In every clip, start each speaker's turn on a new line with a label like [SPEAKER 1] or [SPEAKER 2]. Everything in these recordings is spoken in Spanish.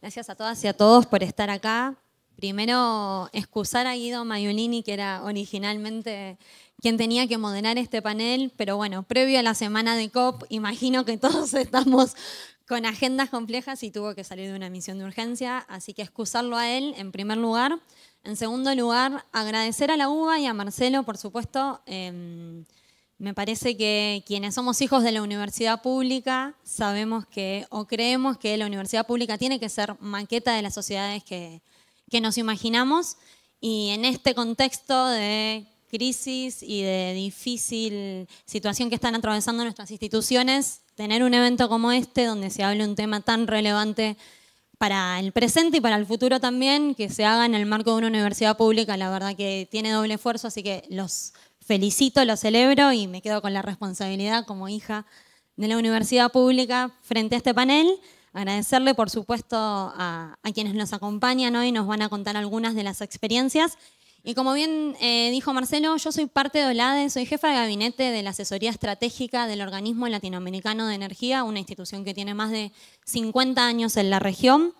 [SPEAKER 1] Gracias a todas y a todos por estar acá. Primero, excusar a Guido Maiolini, que era originalmente quien tenía que moderar este panel, pero bueno, previo a la semana de COP, imagino que todos estamos con agendas complejas y tuvo que salir de una misión de urgencia, así que excusarlo a él en primer lugar. En segundo lugar, agradecer a la UBA y a Marcelo, por supuesto. Me parece que quienes somos hijos de la universidad pública sabemos que, o creemos que la universidad pública tiene que ser maqueta de las sociedades que nos imaginamos, y en este contexto de crisis y de difícil situación que están atravesando nuestras instituciones, tener un evento como este donde se hable un tema tan relevante para el presente y para el futuro también, que se haga en el marco de una universidad pública, la verdad que tiene doble esfuerzo, así que los felicito, los celebro y me quedo con la responsabilidad como hija de la universidad pública frente a este panel. Agradecerle, por supuesto, a quienes nos acompañan hoy, nos van a contar algunas de las experiencias. Y como bien dijo Marcelo, yo soy parte de OLADE, soy jefa de gabinete de la asesoría estratégica del Organismo Latinoamericano de Energía, una institución que tiene más de 50 años en la región.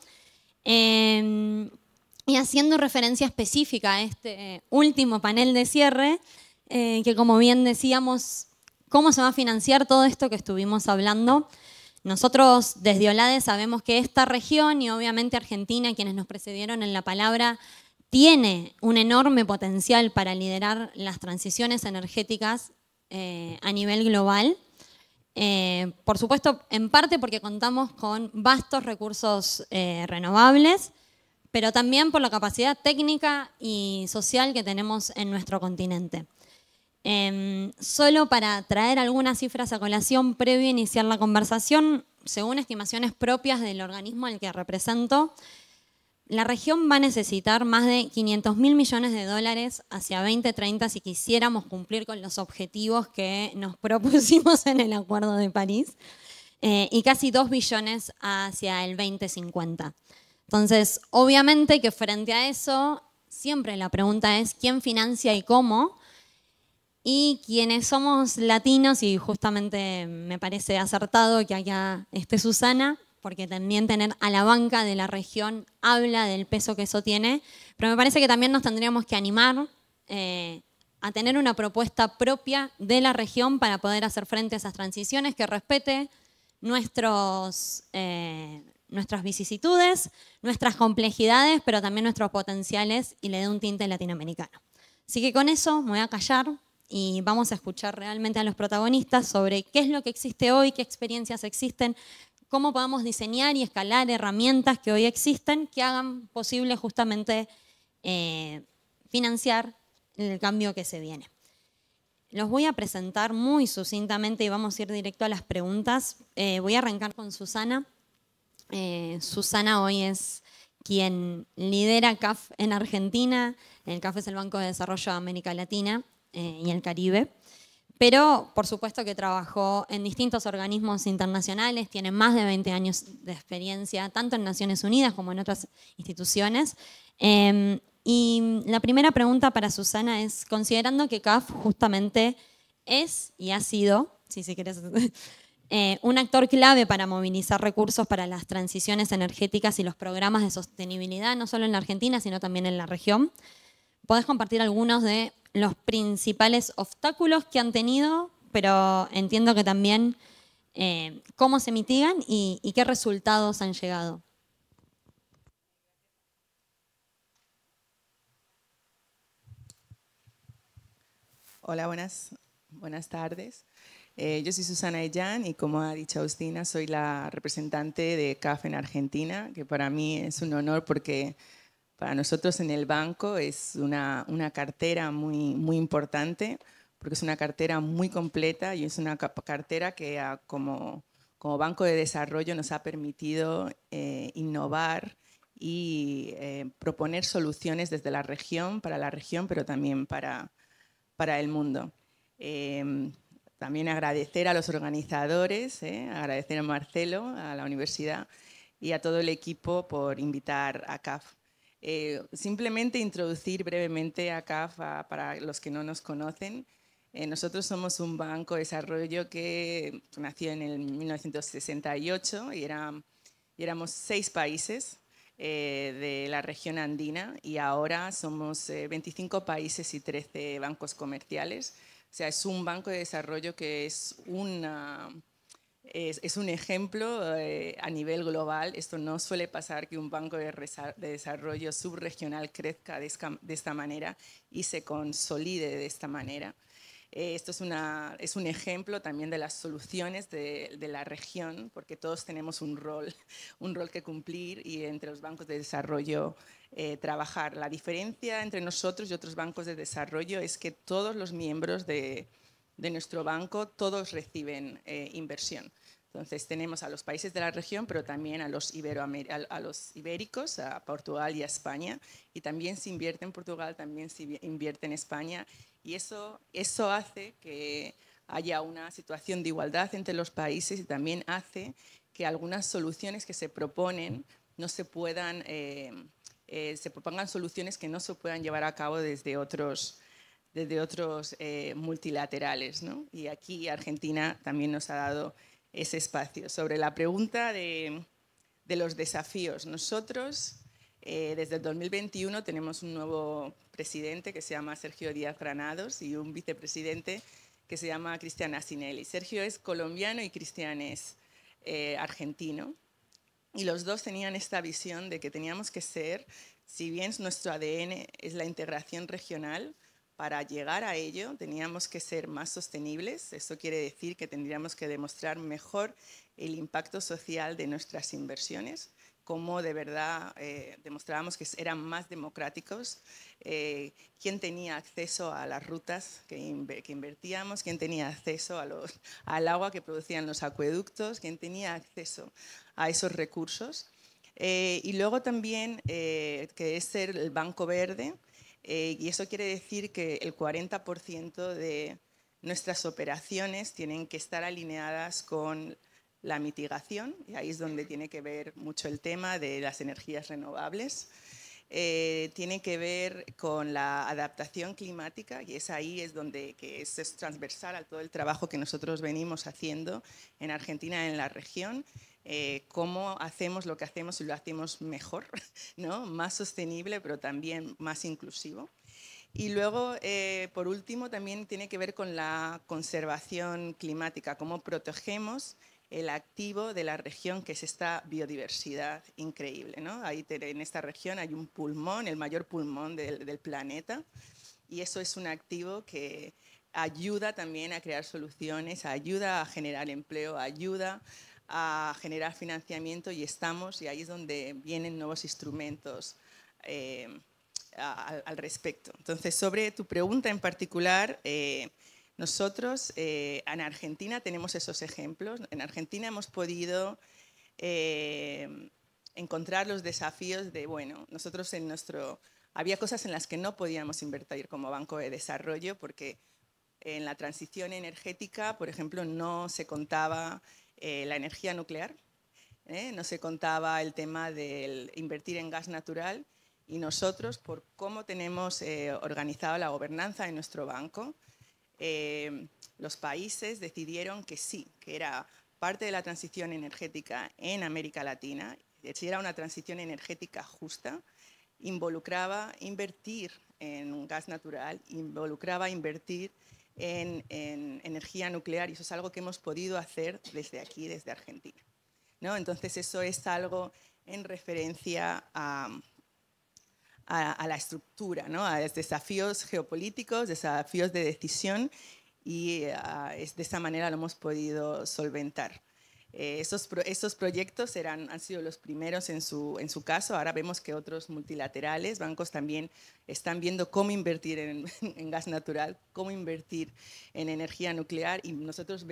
[SPEAKER 1] Y haciendo referencia específica a este último panel de cierre, que como bien decíamos, ¿cómo se va a financiar todo esto que estuvimos hablando? Nosotros desde OLADE sabemos que esta región y obviamente Argentina, quienes nos precedieron en la palabra, tiene un enorme potencial para liderar las transiciones energéticas a nivel global. Por supuesto, en parte porque contamos con vastos recursos renovables, pero también por la capacidad técnica y social que tenemos en nuestro continente. Solo para traer algunas cifras a colación previo a iniciar la conversación, según estimaciones propias del organismo al que represento, la región va a necesitar más de 500.000 millones de dólares hacia 2030 si quisiéramos cumplir con los objetivos que nos propusimos en el Acuerdo de París, y casi 2 billones hacia el 2050. Entonces, obviamente que frente a eso, siempre la pregunta es ¿quién financia y cómo? Y quienes somos latinos, y justamente me parece acertado que acá esté Susana, porque también tener a la banca de la región habla del peso que eso tiene, pero me parece que también nos tendríamos que animar a tener una propuesta propia de la región para poder hacer frente a esas transiciones que respete nuestras vicisitudes, nuestras complejidades, pero también nuestros potenciales y le dé un tinte latinoamericano. Así que con eso me voy a callar y vamos a escuchar realmente a los protagonistas sobre qué es lo que existe hoy, qué experiencias existen, cómo podemos diseñar y escalar herramientas que hoy existen que hagan posible justamente financiar el cambio que se viene. Los voy a presentar muy sucintamente y vamos a ir directo a las preguntas. Voy a arrancar con Susana. Susana hoy es quien lidera CAF en Argentina. El CAF es el Banco de Desarrollo de América Latina y el Caribe. Pero, por supuesto que trabajó en distintos organismos internacionales, tiene más de 20 años de experiencia, tanto en Naciones Unidas como en otras instituciones. Y la primera pregunta para Susana es, considerando que CAF justamente es y ha sido, si querés, un actor clave para movilizar recursos para las transiciones energéticas y los programas de sostenibilidad, no solo en la Argentina, sino también en la región, ¿podés compartir algunos de los principales obstáculos que han tenido, pero entiendo que también cómo se mitigan y qué resultados han llegado?
[SPEAKER 2] Hola, buenas tardes. Yo soy Susana Ellán y como ha dicho Agustina, soy la representante de CAF en Argentina, que para mí es un honor porque para nosotros en el banco es una cartera muy importante, porque es una cartera muy completa y es una cartera que como Banco de Desarrollo nos ha permitido innovar y proponer soluciones desde la región, para la región, pero también para el mundo. También agradecer a los organizadores, agradecer a Marcelo, a la universidad y a todo el equipo por invitar a CAF. Simplemente introducir brevemente a CAF para los que no nos conocen. Nosotros somos un banco de desarrollo que nació en el 1968 y éramos 6 países. de la región andina y ahora somos 25 países y 13 bancos comerciales. O sea, es un banco de desarrollo que es un ejemplo a nivel global. Esto no suele pasar, que un banco de desarrollo subregional crezca de esta manera y se consolide de esta manera. Esto es un ejemplo también de las soluciones de la región, porque todos tenemos un rol que cumplir y entre los bancos de desarrollo trabajar. La diferencia entre nosotros y otros bancos de desarrollo es que todos los miembros de nuestro banco, todos reciben inversión. Entonces tenemos a los países de la región, pero también a los ibéricos, a Portugal y a España. Y también se invierte en Portugal, también se invierte en España. Y eso hace que haya una situación de igualdad entre los países y también hace que algunas soluciones que se proponen no se puedan, se propongan soluciones que no se puedan llevar a cabo desde otros multilaterales, ¿no? Y aquí Argentina también nos ha dado ese espacio. Sobre la pregunta de los desafíos, nosotros desde el 2021 tenemos un nuevo presidente que se llama Sergio Díaz Granados y un vicepresidente que se llama Cristian Asinelli. Sergio es colombiano y Cristian es argentino. Y los dos tenían esta visión de que teníamos que ser, si bien nuestro ADN es la integración regional, para llegar a ello teníamos que ser más sostenibles. Esto quiere decir que tendríamos que demostrar mejor el impacto social de nuestras inversiones, cómo de verdad demostrábamos que eran más democráticos, quién tenía acceso a las rutas que invertíamos, quién tenía acceso al agua que producían los acueductos, quién tenía acceso a esos recursos. Y luego también que es ser el Banco Verde, y eso quiere decir que el 40% de nuestras operaciones tienen que estar alineadas con la mitigación, y ahí es donde tiene que ver mucho el tema de las energías renovables. Tiene que ver con la adaptación climática, y es donde es transversal a todo el trabajo que nosotros venimos haciendo en Argentina, en la región. Cómo hacemos lo que hacemos y lo hacemos mejor, ¿no? Más sostenible, pero también más inclusivo. Y luego, por último, también tiene que ver con la conservación climática, cómo protegemos el activo de la región, que es esta biodiversidad increíble, ¿no? Ahí en esta región hay un pulmón, el mayor pulmón del planeta, y eso es un activo que ayuda también a crear soluciones, ayuda a generar empleo, ayuda a generar financiamiento, y ahí es donde vienen nuevos instrumentos al respecto. Entonces, sobre tu pregunta en particular, nosotros en Argentina tenemos esos ejemplos. En Argentina hemos podido encontrar los desafíos de, bueno, nosotros había cosas en las que no podíamos invertir como banco de desarrollo, porque en la transición energética, por ejemplo, no se contaba la energía nuclear, no se contaba el tema de invertir en gas natural, y nosotros, por cómo tenemos organizado la gobernanza en nuestro banco, los países decidieron que sí, que era parte de la transición energética en América Latina, si era una transición energética justa, involucraba invertir en gas natural, involucraba invertir en energía nuclear, y eso es algo que hemos podido hacer desde aquí, desde Argentina, ¿no? Entonces eso es algo en referencia a la estructura, ¿no? A los desafíos geopolíticos, desafíos de decisión, y de esa manera lo hemos podido solventar. Estos proyectos han sido los primeros en su caso. Ahora vemos que otros multilaterales, bancos también están viendo cómo invertir en gas natural, cómo invertir en energía nuclear, y nosotros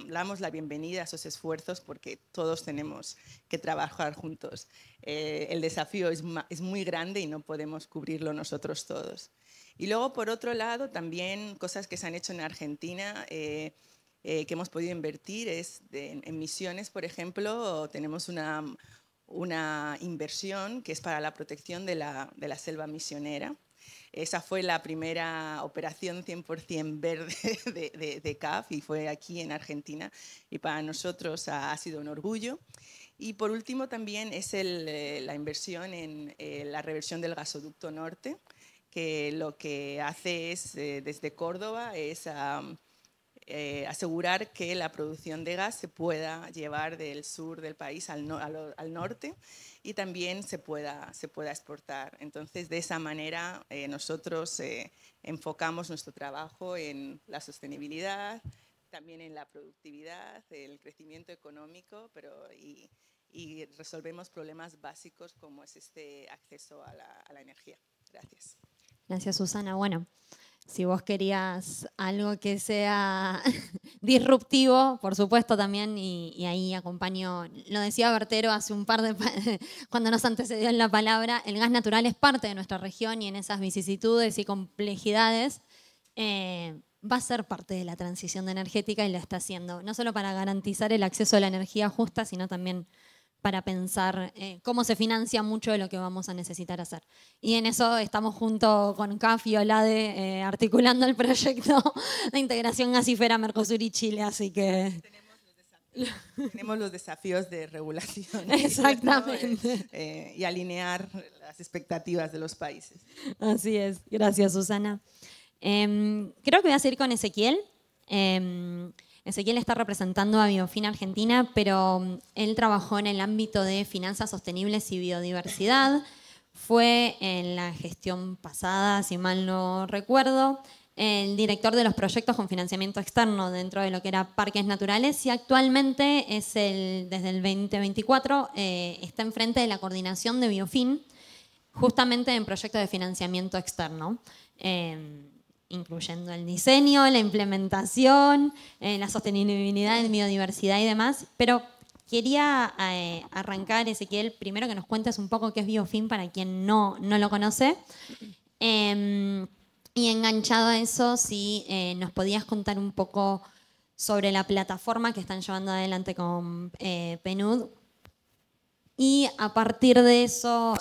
[SPEAKER 2] damos la bienvenida a esos esfuerzos, porque todos tenemos que trabajar juntos. El desafío es muy grande y no podemos cubrirlo nosotros todos. Y luego, por otro lado, también cosas que se han hecho en Argentina, que hemos podido invertir en misiones. Por ejemplo, tenemos una inversión que es para la protección de la selva misionera. Esa fue la primera operación 100% verde de CAF, y fue aquí en Argentina, y para nosotros ha sido un orgullo. Y por último también es la inversión en la reversión del gasoducto norte, que lo que hace es, desde Córdoba, es asegurar que la producción de gas se pueda llevar del sur del país al norte y también se pueda exportar. Entonces, de esa manera, nosotros enfocamos nuestro trabajo en la sostenibilidad, también en la productividad, el crecimiento económico, y resolvemos problemas básicos como es este acceso a la energía. Gracias.
[SPEAKER 1] Gracias, Susana. Bueno, si vos querías algo que sea disruptivo, por supuesto también, y ahí acompaño, lo decía Bertero hace un par de, cuando nos antecedió en la palabra, el gas natural es parte de nuestra región y en esas vicisitudes y complejidades va a ser parte de la transición energética y lo está haciendo, no solo para garantizar el acceso a la energía justa, sino también para pensar cómo se financia mucho de lo que vamos a necesitar hacer. Y en eso estamos junto con CAF y OLADE articulando el proyecto de integración gasífera Mercosur y Chile, así que...
[SPEAKER 2] Tenemos los desafíos de regulación.
[SPEAKER 1] Exactamente.
[SPEAKER 2] Y alinear las expectativas de los países.
[SPEAKER 1] Así es. Gracias, Susana. Creo que voy a seguir con Ezequiel. Ezequiel está representando a Biofin Argentina, pero él trabajó en el ámbito de finanzas sostenibles y biodiversidad. Fue en la gestión pasada, si mal no recuerdo, el director de los proyectos con financiamiento externo dentro de lo que era parques naturales y actualmente es desde el 2024 está enfrente de la coordinación de Biofin, justamente en proyectos de financiamiento externo. Incluyendo el diseño, la implementación, la sostenibilidad en biodiversidad y demás. Pero quería arrancar, Ezequiel, primero que nos cuentes un poco qué es Biofin para quien no lo conoce. Y enganchado a eso, si nos podías contar un poco sobre la plataforma que están llevando adelante con PNUD. Y a partir de eso,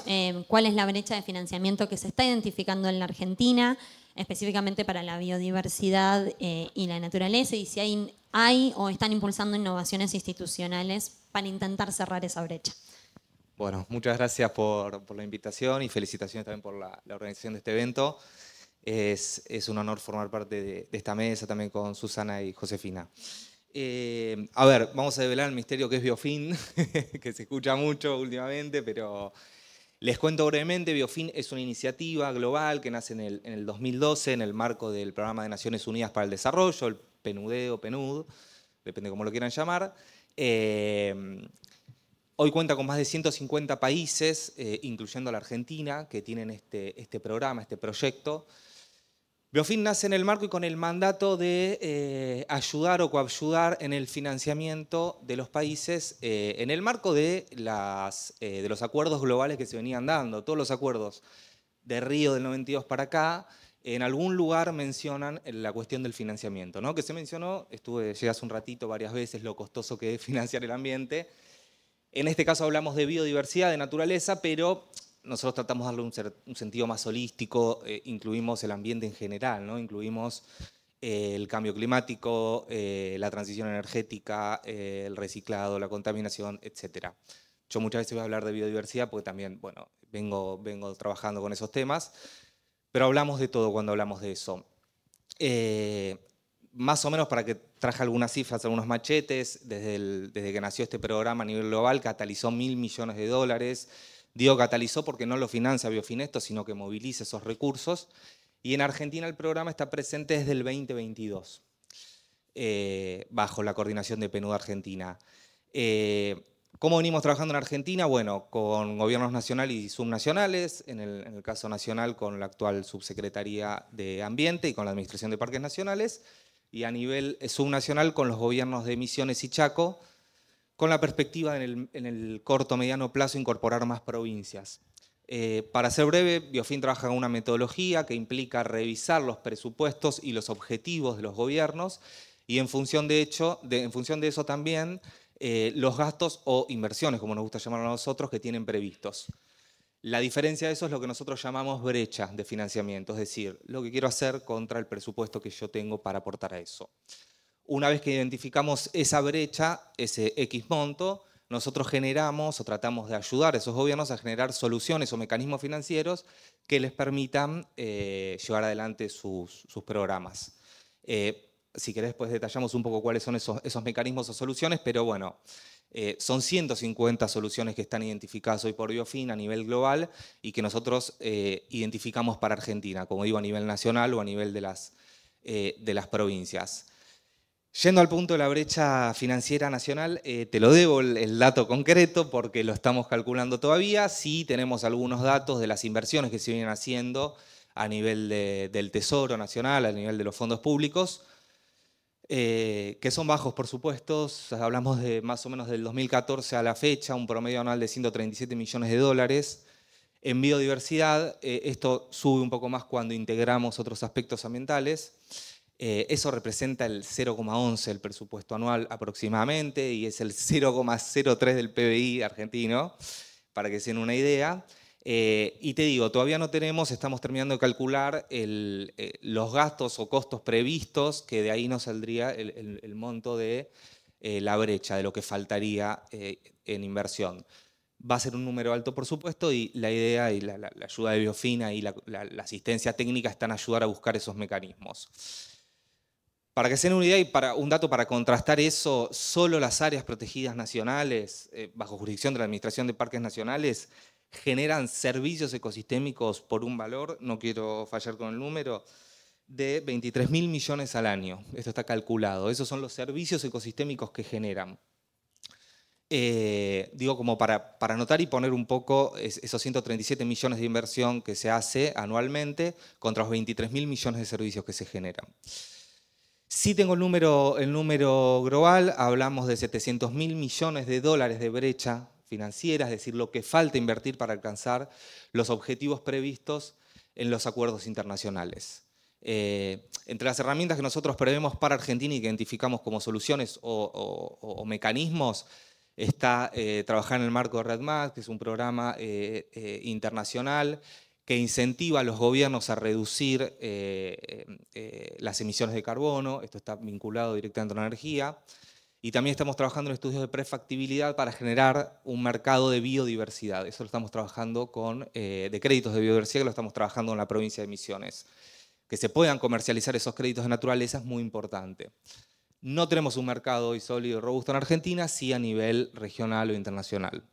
[SPEAKER 1] ¿cuál es la brecha de financiamiento que se está identificando en la Argentina, específicamente para la biodiversidad y la naturaleza? Y si hay o están impulsando innovaciones institucionales para intentar cerrar esa brecha.
[SPEAKER 3] Bueno, muchas gracias por la invitación y felicitaciones también por la organización de este evento. Es un honor formar parte de esta mesa también con Susana y Josefina. A ver, vamos a develar el misterio que es Biofin, que se escucha mucho últimamente, pero les cuento brevemente. Biofin es una iniciativa global que nace en el 2012 en el marco del Programa de Naciones Unidas para el Desarrollo, el PNUD o PNUD, depende cómo lo quieran llamar. Hoy cuenta con más de 150 países, incluyendo la Argentina, que tienen este programa, este proyecto. Biofin nace en el marco y con el mandato de ayudar o coayudar en el financiamiento de los países en el marco de los acuerdos globales que se venían dando. Todos los acuerdos de Río del 92 para acá, en algún lugar mencionan la cuestión del financiamiento, ¿no? Que se mencionó, llegué hace un ratito varias veces, lo costoso que es financiar el ambiente. En este caso hablamos de biodiversidad, de naturaleza, pero nosotros tratamos de darle un sentido más holístico, incluimos el ambiente en general, ¿no? Incluimos el cambio climático, la transición energética, el reciclado, la contaminación, etc. Yo muchas veces voy a hablar de biodiversidad porque también, bueno, vengo trabajando con esos temas, pero hablamos de todo cuando hablamos de eso. Más o menos para que traje algunas cifras, algunos machetes, desde que nació este programa a nivel global, catalizó $1.000 millones. Digo catalizó porque no lo financia Biofin esto, sino que moviliza esos recursos. Y en Argentina el programa está presente desde el 2022, bajo la coordinación de PNUD Argentina. ¿Cómo venimos trabajando en Argentina? Bueno, con gobiernos nacionales y subnacionales, en el caso nacional con la actual Subsecretaría de Ambiente y con la Administración de Parques Nacionales, y a nivel subnacional con los gobiernos de Misiones y Chaco, con la perspectiva en el corto mediano plazo incorporar más provincias. Para ser breve, Biofin trabaja con una metodología que implica revisar los presupuestos y los objetivos de los gobiernos y en función de eso también los gastos o inversiones, como nos gusta llamarlo a nosotros, que tienen previstos. La diferencia de eso es lo que nosotros llamamos brecha de financiamiento, es decir, lo que quiero hacer contra el presupuesto que yo tengo para aportar a eso. Una vez que identificamos esa brecha, ese X monto, nosotros generamos o tratamos de ayudar a esos gobiernos a generar soluciones o mecanismos financieros que les permitan llevar adelante sus programas. Si querés, después detallamos un poco cuáles son esos mecanismos o soluciones, pero bueno, son 150 soluciones que están identificadas hoy por Biofin a nivel global y que nosotros identificamos para Argentina, como digo, a nivel nacional o a nivel de las provincias. Yendo al punto de la brecha financiera nacional, te lo debo el dato concreto porque lo estamos calculando todavía. Sí tenemos algunos datos de las inversiones que se vienen haciendo a nivel del Tesoro Nacional, a nivel de los fondos públicos, que son bajos, por supuesto. Hablamos de más o menos del 2014 a la fecha, un promedio anual de 137 millones de dólares. En biodiversidad, esto sube un poco más cuando integramos otros aspectos ambientales. Eso representa el 0,11 del presupuesto anual aproximadamente y es el 0,03 del PBI argentino, para que se den una idea. Y te digo, todavía no tenemos, estamos terminando de calcular los gastos o costos previstos, que de ahí nos saldría el monto de la brecha, de lo que faltaría en inversión. Va a ser un número alto, por supuesto, y la idea y la ayuda de Biofina y la asistencia técnica están a ayudar a buscar esos mecanismos. Para que se den una idea y un dato para contrastar eso, solo las áreas protegidas nacionales, bajo jurisdicción de la Administración de Parques Nacionales, generan servicios ecosistémicos por un valor, no quiero fallar con el número, de 23.000 millones al año. Esto está calculado. Esos son los servicios ecosistémicos que generan. Digo, como para anotar y poner un poco esos 137 millones de inversión que se hace anualmente contra los 23.000 millones de servicios que se generan. Sí tengo el número global, hablamos de 700.000 millones de dólares de brecha financiera, es decir, lo que falta invertir para alcanzar los objetivos previstos en los acuerdos internacionales. Entre las herramientas que nosotros prevemos para Argentina y que identificamos como soluciones o mecanismos, está trabajar en el marco de REDMAP, que es un programa internacional que incentiva a los gobiernos a reducir las emisiones de carbono. Esto está vinculado directamente a la energía. Y también estamos trabajando en estudios de prefactibilidad para generar un mercado de biodiversidad. Eso lo estamos trabajando de créditos de biodiversidad, que lo estamos trabajando en la provincia de Misiones. Que se puedan comercializar esos créditos de naturaleza es muy importante. No tenemos un mercado hoy sólido y robusto en Argentina, sí a nivel regional o internacional.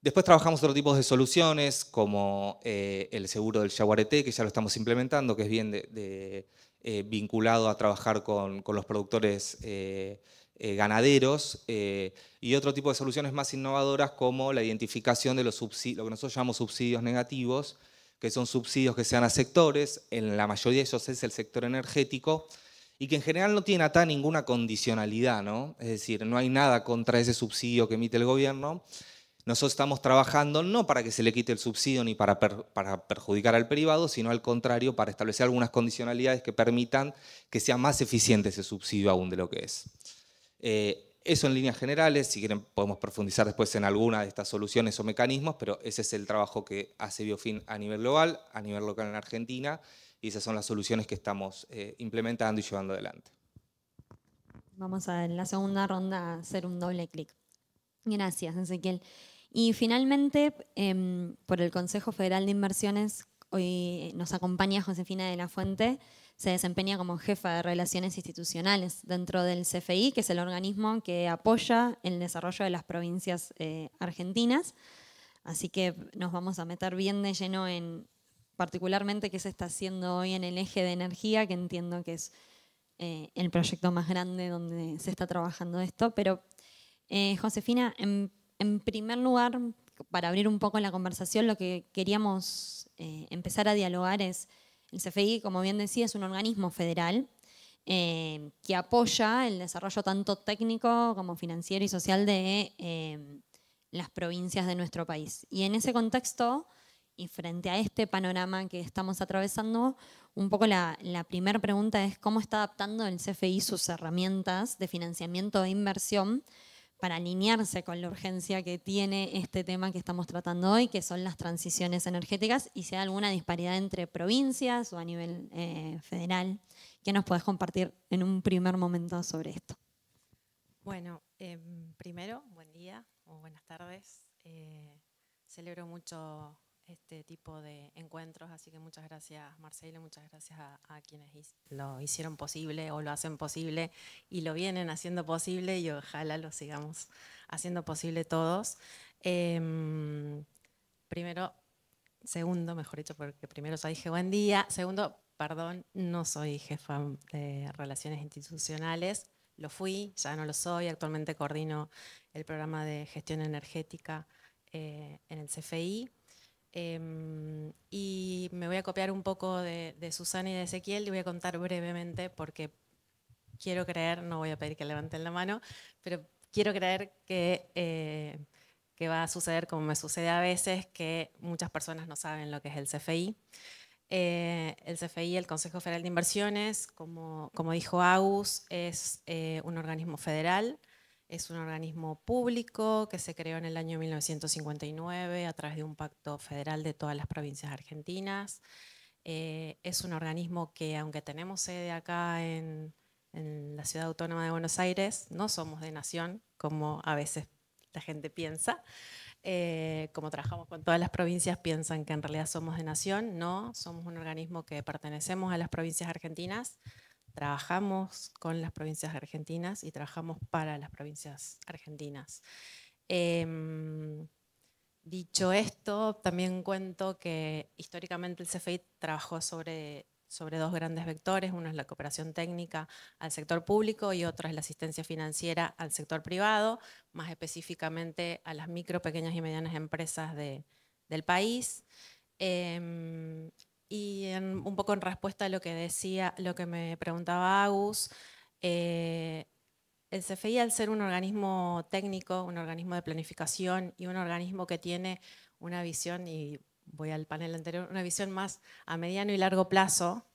[SPEAKER 3] Después trabajamos otro tipo de soluciones, como el seguro del yaguareté, que ya lo estamos implementando, que es bien vinculado a trabajar con los productores ganaderos, y otro tipo de soluciones más innovadoras, como la identificación de los subsidios, lo que nosotros llamamos subsidios negativos, que son subsidios que se dan a sectores, en la mayoría de ellos es el sector energético, y que en general no tienen atada ninguna condicionalidad, ¿no? Es decir, no hay nada contra ese subsidio que emite el gobierno. Nosotros estamos trabajando no para que se le quite el subsidio ni para perjudicar al privado, sino al contrario, para establecer algunas condicionalidades que permitan que sea más eficiente ese subsidio aún de lo que es. Eso en líneas generales, si quieren podemos profundizar después en alguna de estas soluciones o mecanismos, pero ese es el trabajo que hace Biofin a nivel global, a nivel local en Argentina, y esas son las soluciones que estamos implementando y llevando adelante.
[SPEAKER 1] Vamos a en la segunda ronda a hacer un doble clic. Gracias, Ezequiel. Y finalmente, por el Consejo Federal de Inversiones, hoy nos acompaña Josefina de la Fuente, se desempeña como jefa de Relaciones Institucionales dentro del CFI, que es el organismo que apoya el desarrollo de las provincias argentinas. Así que nos vamos a meter bien de lleno en particularmente qué se está haciendo hoy en el eje de energía, que entiendo que es el proyecto más grande donde se está trabajando esto. Pero, Josefina, en primer lugar, para abrir un poco la conversación, lo que queríamos empezar a dialogar es, el CFI, como bien decía, es un organismo federal que apoya el desarrollo tanto técnico como financiero y social de las provincias de nuestro país. Y en ese contexto, y frente a este panorama que estamos atravesando, un poco la primera pregunta es cómo está adaptando el CFI sus herramientas de financiamiento e inversión para alinearse con la urgencia que tiene este tema que estamos tratando hoy, que son las transiciones energéticas, y si hay alguna disparidad entre provincias o a nivel federal. ¿Qué nos podés compartir en un primer momento sobre esto?
[SPEAKER 4] Bueno, Primero, buen día o buenas tardes. Celebro mucho este tipo de encuentros, así que muchas gracias Marcelo, muchas gracias a quienes lo hicieron posible o lo hacen posible y lo vienen haciendo posible y ojalá lo sigamos haciendo posible todos. Segundo, mejor dicho, porque primero ya dije buen día. Segundo, perdón, no soy jefa de Relaciones Institucionales. Lo fui, ya no lo soy. Actualmente coordino el programa de gestión energética en el CFI. Y me voy a copiar un poco de Susana y de Ezequiel y voy a contar brevemente porque quiero creer, no voy a pedir que levanten la mano, pero quiero creer que va a suceder como me sucede a veces, que muchas personas no saben lo que es el CFI. El CFI, el Consejo Federal de Inversiones, como dijo Agus, es un organismo federal, es un organismo público que se creó en el año 1959 a través de un pacto federal de todas las provincias argentinas. Es un organismo que, aunque tenemos sede acá en la Ciudad Autónoma de Buenos Aires, no somos de nación, como a veces la gente piensa. Como trabajamos con todas las provincias, piensan que en realidad somos de nación. No, somos un organismo que pertenecemos a las provincias argentinas, trabajamos con las provincias argentinas y trabajamos para las provincias argentinas. Dicho esto, también cuento que históricamente el CFI trabajó sobre dos grandes vectores. Uno es la cooperación técnica al sector público y otro es la asistencia financiera al sector privado, más específicamente a las micro, pequeñas y medianas empresas del país. Y un poco en respuesta a lo que me preguntaba Agus, el CFI, al ser un organismo técnico, un organismo de planificación y un organismo que tiene una visión, y voy al panel anterior, una visión más a mediano y largo plazo,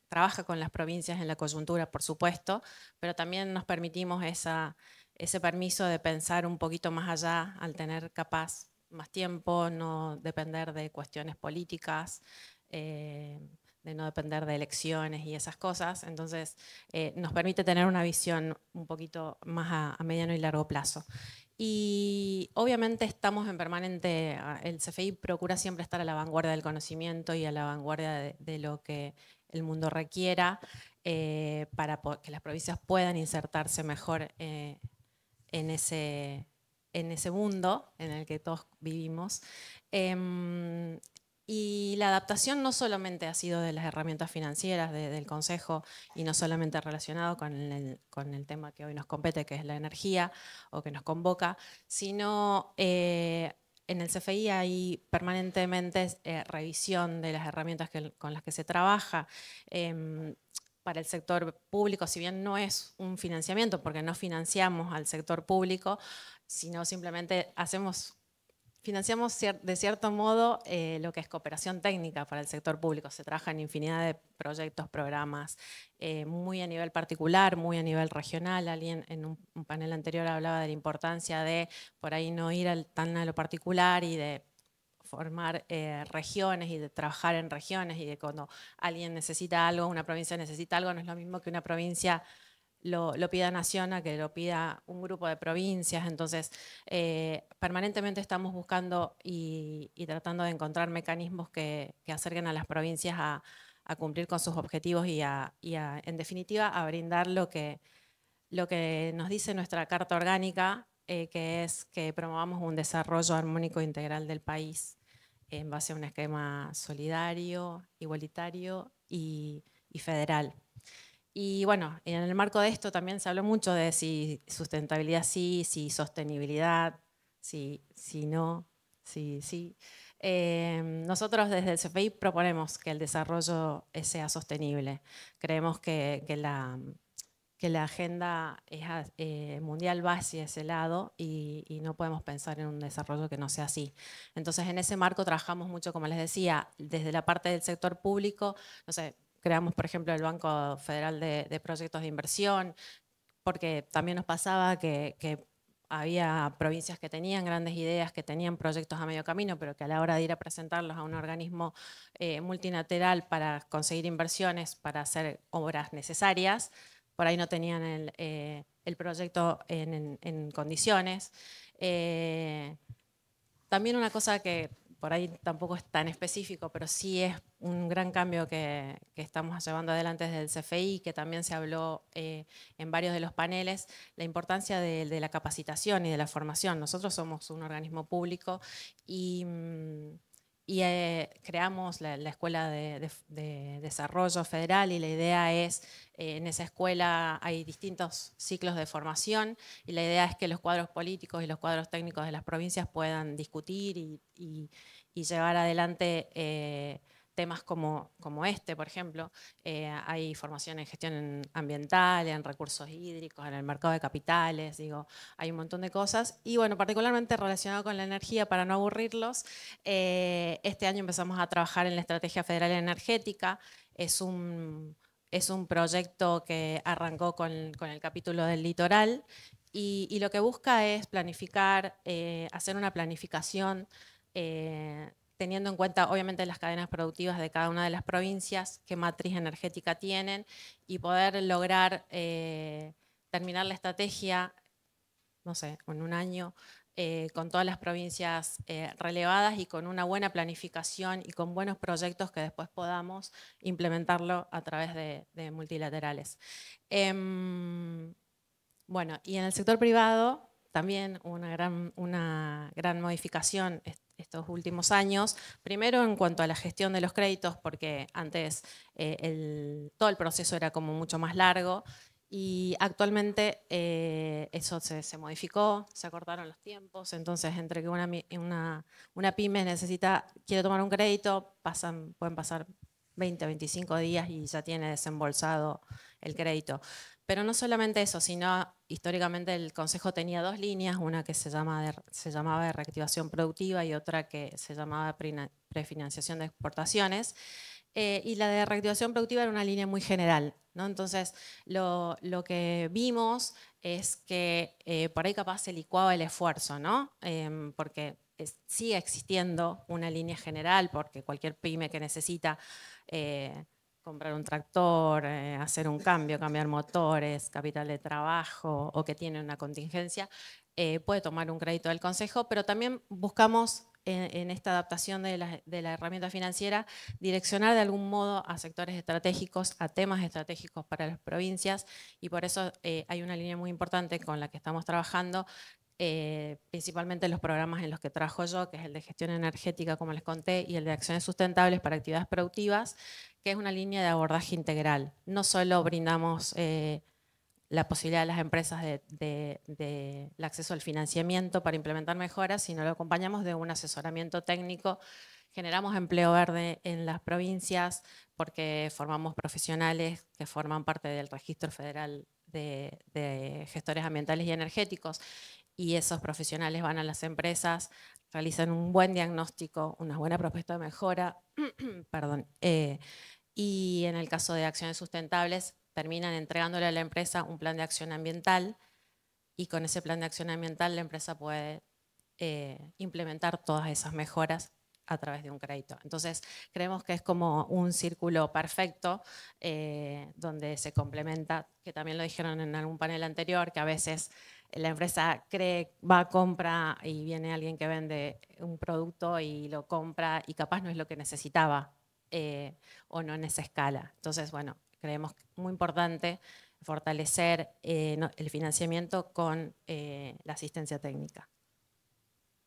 [SPEAKER 4] trabaja con las provincias en la coyuntura, por supuesto, pero también nos permitimos ese permiso de pensar un poquito más allá al tener capaz más tiempo, no depender de cuestiones políticas, de no depender de elecciones y esas cosas. Entonces, nos permite tener una visión un poquito más a mediano y largo plazo. Y obviamente estamos en permanente, el CFI procura siempre estar a la vanguardia del conocimiento y a la vanguardia de lo que el mundo requiera para que las provincias puedan insertarse mejor en ese mundo en el que todos vivimos. Y la adaptación no solamente ha sido de las herramientas financieras del Consejo y no solamente relacionado con el tema que hoy nos compete, que es la energía, o que nos convoca, sino en el CFI hay permanentemente revisión de las herramientas con las que se trabaja. Para el sector público, si bien no es un financiamiento, porque no financiamos al sector público, sino simplemente financiamos de cierto modo lo que es cooperación técnica para el sector público. Se trabaja en infinidad de proyectos, programas, muy a nivel particular, muy a nivel regional. Alguien en un panel anterior hablaba de la importancia de por ahí no ir tan a lo particular y de formar regiones y de trabajar en regiones, y de cuando alguien necesita algo, una provincia necesita algo, no es lo mismo que una provincia lo pida Nación a que lo pida un grupo de provincias. Entonces, permanentemente estamos buscando y tratando de encontrar mecanismos que acerquen a las provincias a cumplir con sus objetivos y en definitiva, a brindar lo que nos dice nuestra Carta Orgánica, que es que promovamos un desarrollo armónico e integral del país en base a un esquema solidario, igualitario y federal. Y bueno, en el marco de esto también se habló mucho de si sustentabilidad sí, si sostenibilidad, si no, sí. Nosotros desde el CFI proponemos que el desarrollo sea sostenible. Creemos que la agenda mundial va hacia ese lado y no podemos pensar en un desarrollo que no sea así. Entonces, en ese marco trabajamos mucho, como les decía, desde la parte del sector público. No sé, creamos, por ejemplo, el Banco Federal de Proyectos de Inversión, porque también nos pasaba que había provincias que tenían grandes ideas, que tenían proyectos a medio camino, pero que a la hora de ir a presentarlos a un organismo multilateral para conseguir inversiones, para hacer obras necesarias, por ahí no tenían el el proyecto en condiciones. También una cosa que por ahí tampoco es tan específico, pero sí es un gran cambio que estamos llevando adelante desde el CFI, que también se habló en varios de los paneles, la importancia de la capacitación y de la formación. Nosotros somos un organismo público y creamos la Escuela de Desarrollo Federal, y la idea es, en esa escuela hay distintos ciclos de formación, y la idea es que los cuadros políticos y los cuadros técnicos de las provincias puedan discutir y llevar adelante temas como este, por ejemplo. Hay formación en gestión ambiental, en recursos hídricos, en el mercado de capitales, digo, hay un montón de cosas. Y bueno, particularmente relacionado con la energía, para no aburrirlos, este año empezamos a trabajar en la Estrategia Federal Energética. Es un proyecto que arrancó con el capítulo del litoral, y lo que busca es planificar, hacer una planificación teniendo en cuenta obviamente las cadenas productivas de cada una de las provincias, qué matriz energética tienen, y poder lograr terminar la estrategia, no sé, en un año, con todas las provincias relevadas y con una buena planificación y con buenos proyectos que después podamos implementarlo a través de multilaterales. Bueno, y en el sector privado también una gran modificación estos últimos años. Primero, en cuanto a la gestión de los créditos, porque antes todo el proceso era como mucho más largo, y actualmente eso se modificó, se acortaron los tiempos. Entonces, entre que una pyme quiere tomar un crédito, pueden pasar 20 o 25 días y ya tiene desembolsado el crédito. Pero no solamente eso, sino históricamente el Consejo tenía dos líneas, una que se llamaba de reactivación productiva y otra que se llamaba prefinanciación de exportaciones. Y la de reactivación productiva era una línea muy general, ¿no? Entonces, lo que vimos es que por ahí capaz se licuaba el esfuerzo, ¿no? Porque sigue existiendo una línea general, porque cualquier pyme que necesita comprar un tractor, hacer un cambio, cambiar motores, capital de trabajo, o que tiene una contingencia, puede tomar un crédito del Consejo, pero también buscamos en esta adaptación de la herramienta financiera direccionar de algún modo a sectores estratégicos, a temas estratégicos para las provincias, y por eso hay una línea muy importante con la que estamos trabajando, principalmente los programas en los que trabajo yo, que es el de gestión energética, como les conté, y el de acciones sustentables para actividades productivas, que es una línea de abordaje integral. No solo brindamos la posibilidad de las empresas del acceso al financiamiento para implementar mejoras, sino lo acompañamos de un asesoramiento técnico. Generamos empleo verde en las provincias porque formamos profesionales que forman parte del Registro Federal de Gestores Ambientales y Energéticos, y esos profesionales van a las empresas, realizan un buen diagnóstico, una buena propuesta de mejora, perdón, y en el caso de acciones sustentables terminan entregándole a la empresa un plan de acción ambiental, y con ese plan de acción ambiental la empresa puede implementar todas esas mejoras a través de un crédito. Entonces, creemos que es como un círculo perfecto donde se complementa, que también lo dijeron en algún panel anterior, que a veces la empresa va a compra y viene alguien que vende un producto y lo compra y capaz no es lo que necesitaba o no en esa escala. Entonces, bueno, creemos que es muy importante fortalecer el financiamiento con la asistencia técnica.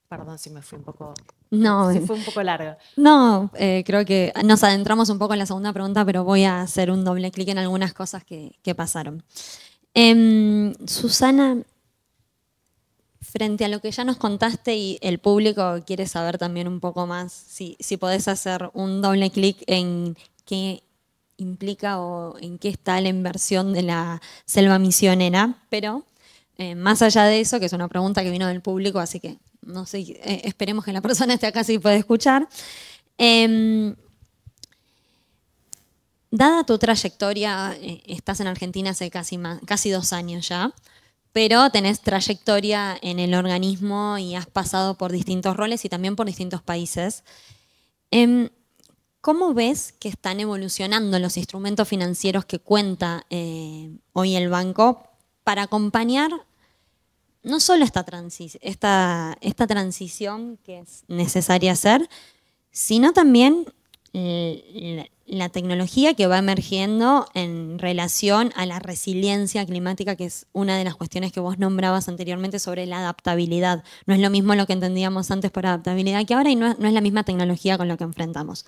[SPEAKER 4] Perdón si me fui un poco...
[SPEAKER 1] No,
[SPEAKER 4] si fue un poco largo.
[SPEAKER 1] No, creo que nos adentramos un poco en la segunda pregunta, pero voy a hacer un doble clic en algunas cosas que pasaron. Susana, frente a lo que ya nos contaste y el público quiere saber también un poco más, si podés hacer un doble clic en qué implica o en qué está la inversión de la selva misionera, pero más allá de eso, que es una pregunta que vino del público, así que no sé, esperemos que la persona esté acá si puede escuchar. Dada tu trayectoria, estás en Argentina hace casi 2 años ya, pero tenés trayectoria en el organismo y has pasado por distintos roles y también por distintos países. ¿Cómo ves que están evolucionando los instrumentos financieros que cuenta hoy el banco para acompañar no solo esta transición que es necesaria hacer, sino también la tecnología que va emergiendo en relación a la resiliencia climática, que es una de las cuestiones que vos nombrabas anteriormente sobre la adaptabilidad. No es lo mismo lo que entendíamos antes por adaptabilidad que ahora, y no es la misma tecnología con lo que enfrentamos.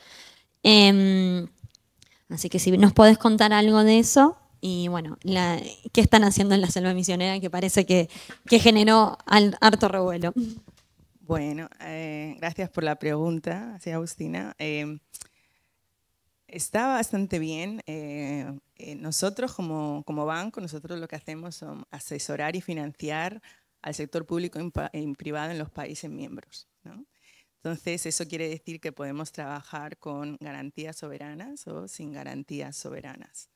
[SPEAKER 1] Así que si nos podés contar algo de eso, y bueno, qué están haciendo en la selva misionera, que parece que generó harto revuelo.
[SPEAKER 2] Bueno, gracias por la pregunta, sí, Agustina. Está bastante bien. Nosotros como banco, nosotros lo que hacemos es asesorar y financiar al sector público y privado en los países miembros, ¿no? Entonces, eso quiere decir que podemos trabajar con garantías soberanas o sin garantías soberanas.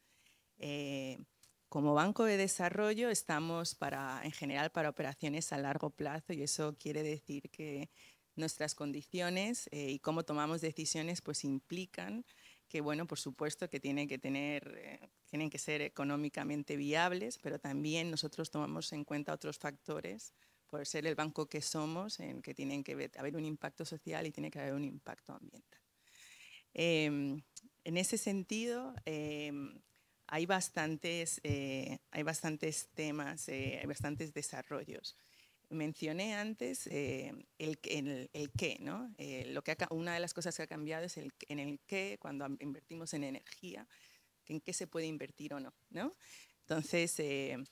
[SPEAKER 2] Como Banco de Desarrollo estamos en general para operaciones a largo plazo, y eso quiere decir que nuestras condiciones y cómo tomamos decisiones pues implican que, bueno, por supuesto que tienen que ser económicamente viables, pero también nosotros tomamos en cuenta otros factores por ser el banco que somos, en que tienen que haber un impacto social y tiene que haber un impacto ambiental. En ese sentido, hay bastantes temas, hay bastantes desarrollos. Mencioné antes el qué, ¿no? Una de las cosas que ha cambiado es en el qué, cuando invertimos en energía, en qué se puede invertir o no, ¿no? Entonces, el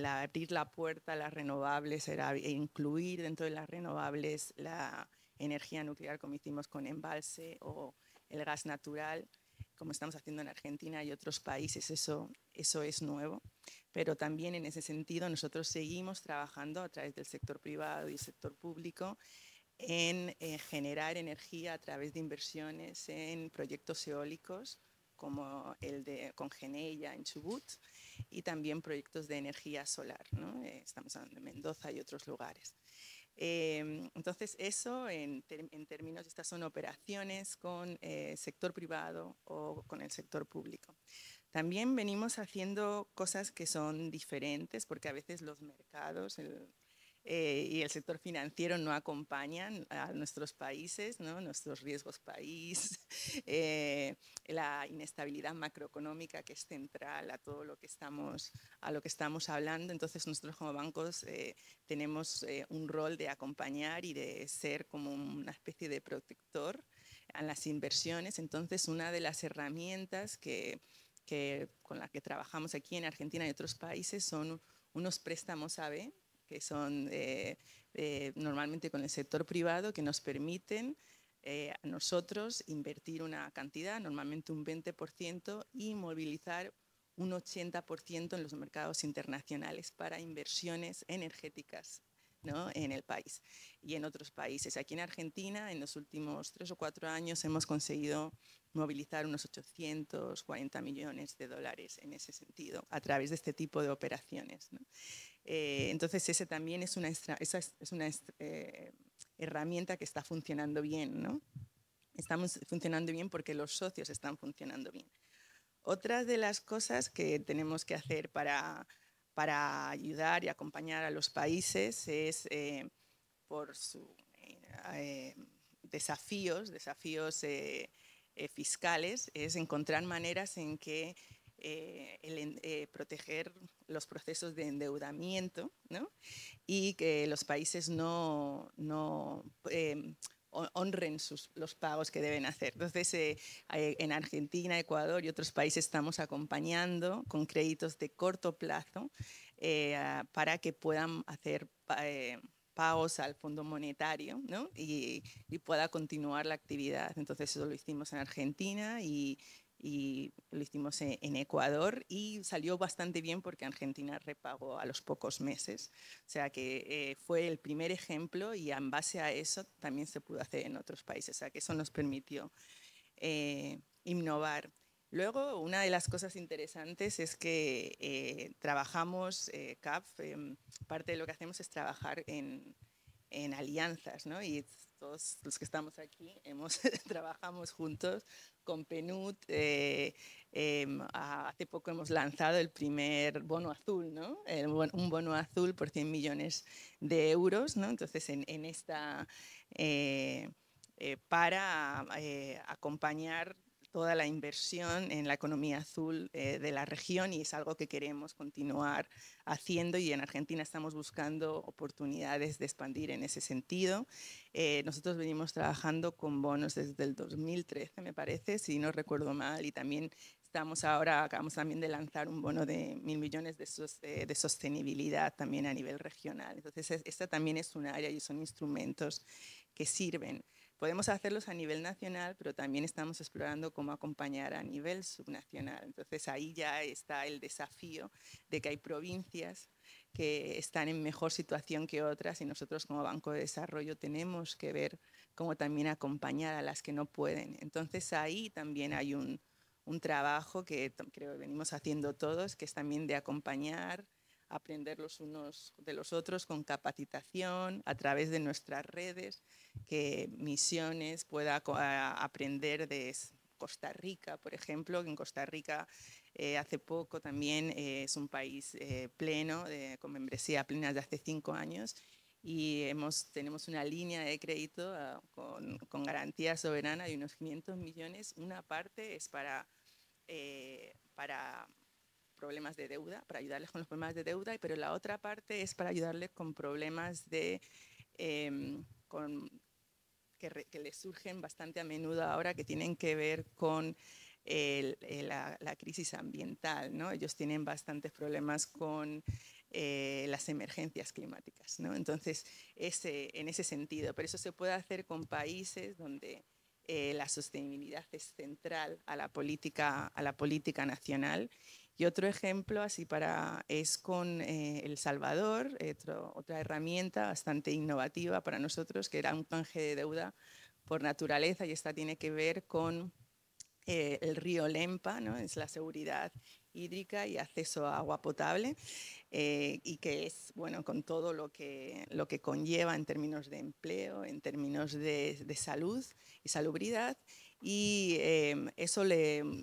[SPEAKER 2] abrir la puerta a las renovables, incluir dentro de las renovables la energía nuclear, como hicimos con Embalse, o el gas natural, como estamos haciendo en Argentina y otros países, eso es nuevo. Pero también en ese sentido nosotros seguimos trabajando a través del sector privado y el sector público en generar energía a través de inversiones en proyectos eólicos, como con Geneia en Chubut, y también proyectos de energía solar, ¿no? Estamos hablando de Mendoza y otros lugares. Entonces, eso en términos, estas son operaciones con sector privado o con el sector público. También venimos haciendo cosas que son diferentes, porque a veces los mercados y el sector financiero no acompañan a nuestros países, ¿no? Nuestros riesgos país, la inestabilidad macroeconómica que es central a todo lo que estamos hablando. Entonces nosotros como bancos tenemos un rol de acompañar y de ser como una especie de protector a las inversiones. Entonces una de las herramientas con la que trabajamos aquí en Argentina y otros países son unos préstamos AB, que son normalmente con el sector privado, que nos permiten a nosotros invertir una cantidad, normalmente un 20%, y movilizar un 80% en los mercados internacionales para inversiones energéticas, ¿no? En el país y en otros países. Aquí en Argentina, en los últimos 3 o 4 años, hemos conseguido movilizar unos 840 millones de dólares en ese sentido, a través de este tipo de operaciones, ¿no? Entonces, ese también es una herramienta que está funcionando bien, ¿no? Estamos funcionando bien porque los socios están funcionando bien. Otra de las cosas que tenemos que hacer para ayudar y acompañar a los países es, por sus desafíos fiscales, es encontrar maneras en que proteger los procesos de endeudamiento, ¿no? Y que los países no honren los pagos que deben hacer. Entonces, en Argentina, Ecuador y otros países estamos acompañando con créditos de corto plazo para que puedan hacer pagos al Fondo Monetario, ¿no? y pueda continuar la actividad. Entonces, eso lo hicimos en Argentina y lo hicimos en Ecuador, y salió bastante bien porque Argentina repagó a los pocos meses. O sea que fue el primer ejemplo, y en base a eso también se pudo hacer en otros países. O sea que eso nos permitió innovar. Luego, una de las cosas interesantes es que trabajamos, CAF, parte de lo que hacemos es trabajar en en alianzas, ¿no? Y todos los que estamos aquí trabajamos juntos con PNUD. Hace poco hemos lanzado el primer bono azul, ¿no? Un bono azul por 100 millones de euros, ¿no? Entonces, en esta, para acompañar toda la inversión en la economía azul de la región, y es algo que queremos continuar haciendo, y en Argentina estamos buscando oportunidades de expandir en ese sentido. Nosotros venimos trabajando con bonos desde el 2013, me parece, si no recuerdo mal, y también acabamos también de lanzar un bono de 1.000 millones de sostenibilidad también a nivel regional. Entonces, esta también es un área y son instrumentos que sirven. Podemos hacerlos a nivel nacional, pero también estamos explorando cómo acompañar a nivel subnacional. Entonces, ahí ya está el desafío de que hay provincias que están en mejor situación que otras, y nosotros como Banco de Desarrollo tenemos que ver cómo también acompañar a las que no pueden. Entonces, ahí también hay un trabajo que creo que venimos haciendo todos, que es también de acompañar, aprender los unos de los otros con capacitación a través de nuestras redes, que Misiones pueda aprender de Costa Rica, por ejemplo, que en Costa Rica hace poco también es un país pleno, con membresía plena de hace 5 años, y tenemos una línea de crédito con garantía soberana de unos 500 millones. Una parte es para problemas de deuda, para ayudarles con los problemas de deuda, pero la otra parte es para ayudarles con problemas que les surgen bastante a menudo ahora, que tienen que ver con la crisis ambiental, ¿no? Ellos tienen bastantes problemas con las emergencias climáticas, ¿no? Entonces, en ese sentido, pero eso se puede hacer con países donde la sostenibilidad es central a la política nacional. Y otro ejemplo es con El Salvador, otra herramienta bastante innovativa para nosotros, que era un canje de deuda por naturaleza, y esta tiene que ver con el río Lempa, ¿no? Es la seguridad hídrica y acceso a agua potable, y que es, bueno, con todo lo que conlleva en términos de empleo, en términos de salud y salubridad. Y eso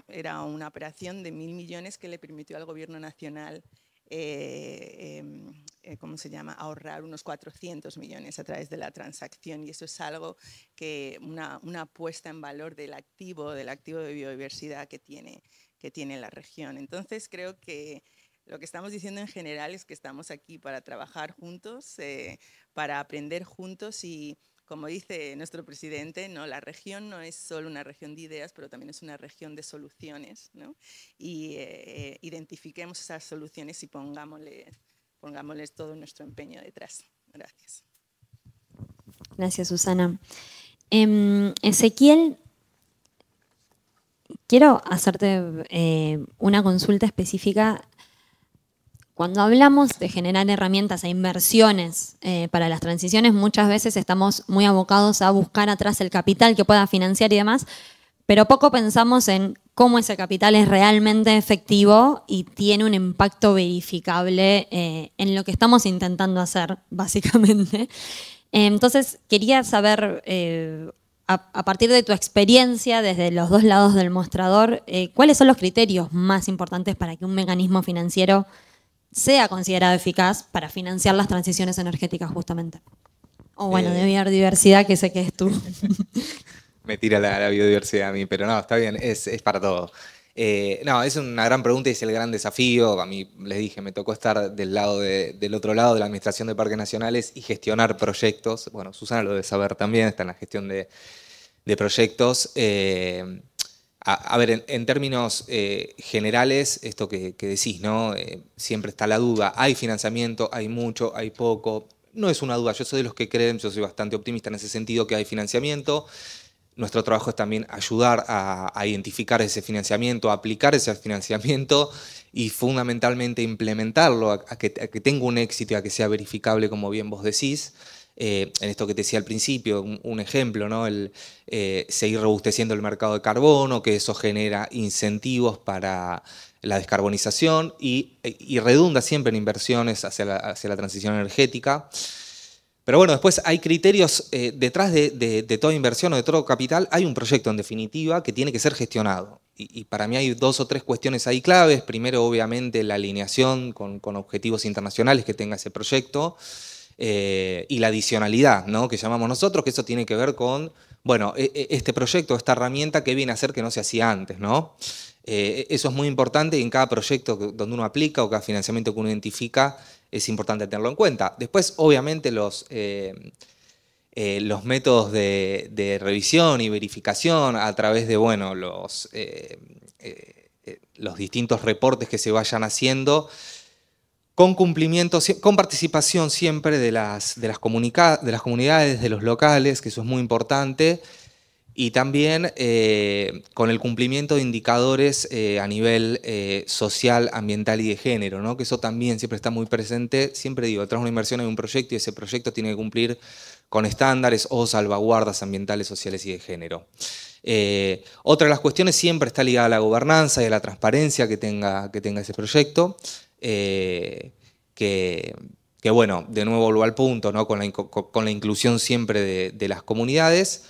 [SPEAKER 2] era una operación de 1.000 millones que le permitió al gobierno nacional ¿cómo se llama?, ahorrar unos 400 millones a través de la transacción, y eso es algo que una puesta en valor del activo de biodiversidad que tiene la región. Entonces, creo que lo que estamos diciendo en general es que estamos aquí para trabajar juntos, para aprender juntos, y como dice nuestro presidente, ¿no?, la región no es solo una región de ideas, pero también es una región de soluciones, ¿no? Y identifiquemos esas soluciones y pongámosles todo nuestro empeño detrás. Gracias.
[SPEAKER 1] Gracias, Susana. Ezequiel, quiero hacerte una consulta específica. Cuando hablamos de generar herramientas e inversiones para las transiciones, muchas veces estamos muy abocados a buscar atrás el capital que pueda financiar y demás, pero poco pensamos en cómo ese capital es realmente efectivo y tiene un impacto verificable en lo que estamos intentando hacer, básicamente. Entonces, quería saber, a partir de tu experiencia desde los dos lados del mostrador, ¿cuáles son los criterios más importantes para que un mecanismo financiero sea considerado eficaz para financiar las transiciones energéticas, justamente? O bueno, de biodiversidad, que sé que es tú.
[SPEAKER 3] Me tira la biodiversidad a mí, pero no, está bien, es para todo. No, es una gran pregunta y es el gran desafío. A mí, les dije, me tocó estar del otro lado de la Administración de Parques Nacionales y gestionar proyectos. Bueno, Susana lo debe saber también, está en la gestión de proyectos. A ver, en términos generales, esto que decís, ¿no? Siempre está la duda. ¿Hay financiamiento? ¿Hay mucho? ¿Hay poco? No es una duda. Yo soy de los que creen, yo soy bastante optimista en ese sentido, que hay financiamiento. Nuestro trabajo es también ayudar a identificar ese financiamiento, a aplicar ese financiamiento y fundamentalmente implementarlo, a que tenga un éxito y a que sea verificable, como bien vos decís. En esto que te decía al principio, un ejemplo, ¿no? Seguir robusteciendo el mercado de carbono, que eso genera incentivos para la descarbonización y redunda siempre en inversiones hacia la transición energética. Pero bueno, después hay criterios, detrás de toda inversión o de todo capital, hay un proyecto en definitiva que tiene que ser gestionado. Y para mí hay 2 o 3 cuestiones ahí claves. Primero, obviamente, la alineación con objetivos internacionales que tenga ese proyecto y la adicionalidad, ¿no?, que llamamos nosotros, que eso tiene que ver con, bueno, este proyecto, esta herramienta que viene a hacer que no se hacía antes, ¿no? Eso es muy importante y en cada proyecto donde uno aplica o cada financiamiento que uno identifica es importante tenerlo en cuenta. Después, obviamente, los métodos de revisión y verificación a través de, bueno, los distintos reportes que se vayan haciendo, con cumplimiento, con participación siempre de las comunidades, de los locales, que eso es muy importante, y también con el cumplimiento de indicadores a nivel social, ambiental y de género, ¿no?, que eso también siempre está muy presente. Siempre digo, detrás de una inversión hay un proyecto y ese proyecto tiene que cumplir con estándares o salvaguardas ambientales, sociales y de género. Otra de las cuestiones siempre está ligada a la gobernanza y a la transparencia que tenga ese proyecto, que bueno, de nuevo vuelvo al punto, ¿no?, con la inclusión siempre de las comunidades.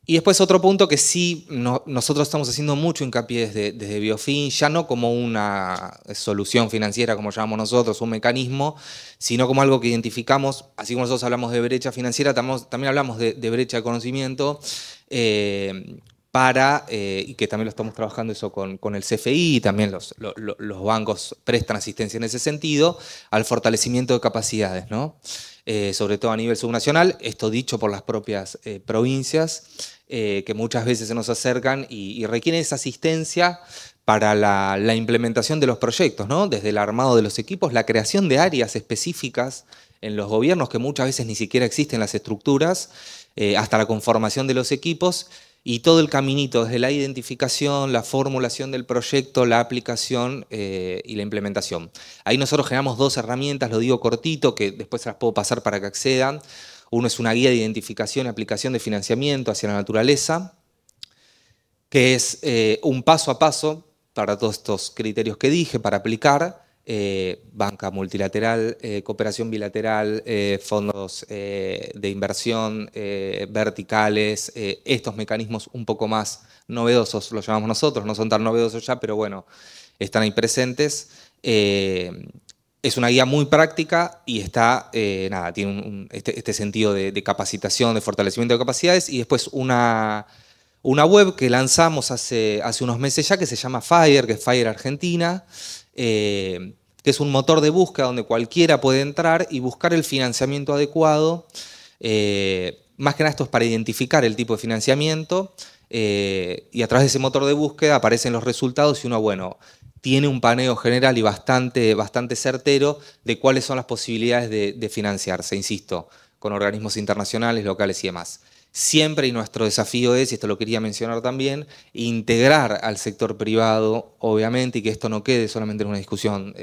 [SPEAKER 3] Y después otro punto que sí nosotros estamos haciendo mucho hincapié desde Biofin, ya no como una solución financiera como llamamos nosotros, un mecanismo, sino como algo que identificamos, así como nosotros hablamos de brecha financiera, también hablamos de brecha de conocimiento, y que también lo estamos trabajando eso con el CFI, y también los bancos prestan asistencia en ese sentido, al fortalecimiento de capacidades, ¿no? Sobre todo a nivel subnacional, esto dicho por las propias provincias, que muchas veces se nos acercan y requieren esa asistencia para la implementación de los proyectos, ¿no?, desde el armado de los equipos, la creación de áreas específicas en los gobiernos que muchas veces ni siquiera existen las estructuras, hasta la conformación de los equipos y todo el caminito desde la identificación, la formulación del proyecto, la aplicación y la implementación. Ahí nosotros generamos 2 herramientas, lo digo cortito, que después se las puedo pasar para que accedan. Uno es una guía de identificación y aplicación de financiamiento hacia la naturaleza, que es un paso a paso para todos estos criterios que dije, para aplicar. Banca multilateral, cooperación bilateral, fondos de inversión verticales, estos mecanismos un poco más novedosos, los llamamos nosotros, no son tan novedosos ya, pero bueno, están ahí presentes. Es una guía muy práctica y está, tiene este sentido de capacitación, de fortalecimiento de capacidades, y después una web que lanzamos hace unos meses ya, que se llama FIRE, que es FIRE Argentina, que es un motor de búsqueda donde cualquiera puede entrar y buscar el financiamiento adecuado. Más que nada esto es para identificar el tipo de financiamiento, y a través de ese motor de búsqueda aparecen los resultados y uno, bueno, tiene un paneo general y bastante certero de cuáles son las posibilidades de financiarse, insisto, con organismos internacionales, locales y demás. Siempre, y nuestro desafío es, y esto lo quería mencionar también, integrar al sector privado, obviamente, y que esto no quede solamente en una discusión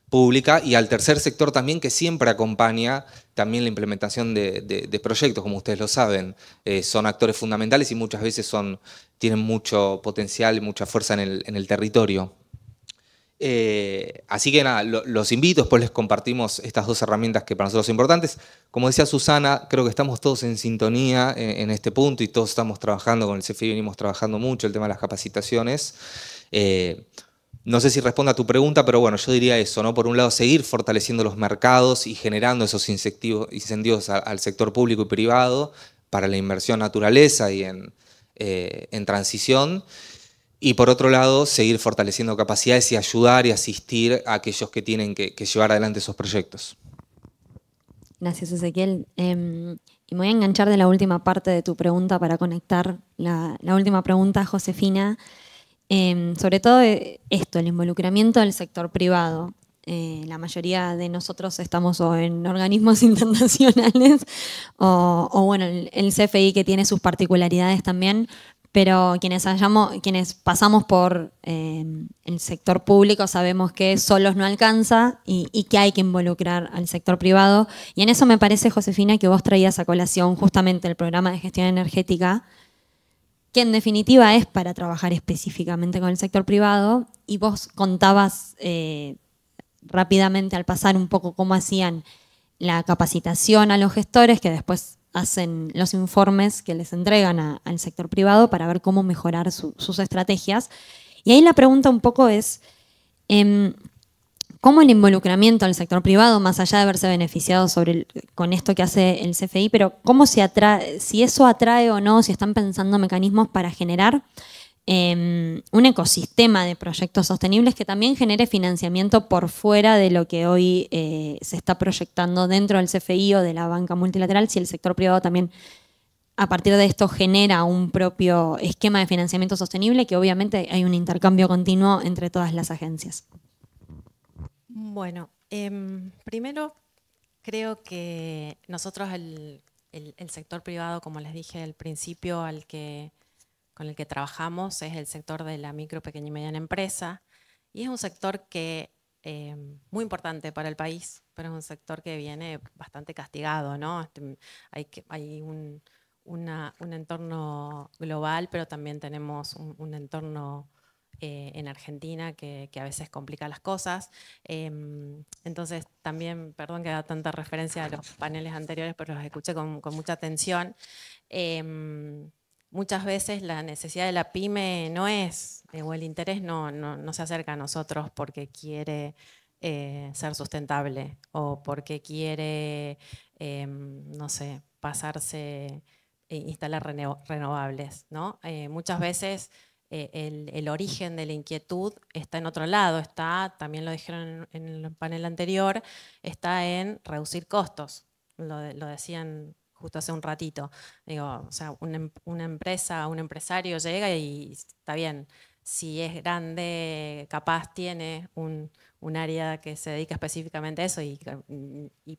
[SPEAKER 3] pública, y al tercer sector también, que siempre acompaña también la implementación de proyectos, como ustedes lo saben. Son actores fundamentales y muchas veces tienen mucho potencial y mucha fuerza en el territorio. Así que nada, los invito, después les compartimos estas 2 herramientas que para nosotros son importantes. Como decía Susana, creo que estamos todos en sintonía en este punto y todos estamos trabajando con el CFI, venimos trabajando mucho el tema de las capacitaciones. No sé si responde a tu pregunta, pero bueno, yo diría eso, ¿no? Por un lado, seguir fortaleciendo los mercados y generando esos incentivos al sector público y privado para la inversión en naturaleza y en transición. Y por otro lado, seguir fortaleciendo capacidades y ayudar y asistir a aquellos que tienen que llevar adelante esos proyectos.
[SPEAKER 1] Gracias, Ezequiel. Y me voy a enganchar de la última parte de tu pregunta para conectar la última pregunta a Josefina. Sobre todo esto, el involucramiento del sector privado. La mayoría de nosotros estamos o en organismos internacionales o bueno, el CFI, que tiene sus particularidades también. Pero quienes pasamos por el sector público sabemos que solos no alcanza y que hay que involucrar al sector privado. Y en eso me parece, Josefina, que vos traías a colación justamente el programa de gestión energética, que en definitiva es para trabajar específicamente con el sector privado. Y vos contabas rápidamente al pasar un poco cómo hacían la capacitación a los gestores que después hacen los informes que les entregan al sector privado para ver cómo mejorar sus estrategias. Y ahí la pregunta un poco es, ¿cómo el involucramiento del sector privado, más allá de haberse beneficiado con esto que hace el CFI, pero cómo si eso atrae o no, si están pensando mecanismos para generar un ecosistema de proyectos sostenibles que también genere financiamiento por fuera de lo que hoy se está proyectando dentro del CFI o de la banca multilateral, si el sector privado también a partir de esto genera un propio esquema de financiamiento sostenible, que obviamente hay un intercambio continuo entre todas las agencias.
[SPEAKER 4] Bueno, primero creo que nosotros el sector privado, como les dije al principio, con el que trabajamos es el sector de la micro, pequeña y mediana empresa, y es un sector que muy importante para el país, pero es un sector que viene bastante castigado, ¿no? Hay un entorno global, pero también tenemos un entorno en Argentina que a veces complica las cosas. Entonces también, perdón que da tanta referencia a los paneles anteriores, pero los escuché con mucha atención. Muchas veces la necesidad de la pyme no es, o el interés no se acerca a nosotros porque quiere ser sustentable o porque quiere, no sé, pasarse, instalar renovables, ¿no? Muchas veces el origen de la inquietud está en otro lado, también lo dijeron en el panel anterior, está en reducir costos, lo decían justo hace un ratito. Digo, o sea, una empresa, un empresario llega y está bien, si es grande, capaz tiene un área que se dedica específicamente a eso y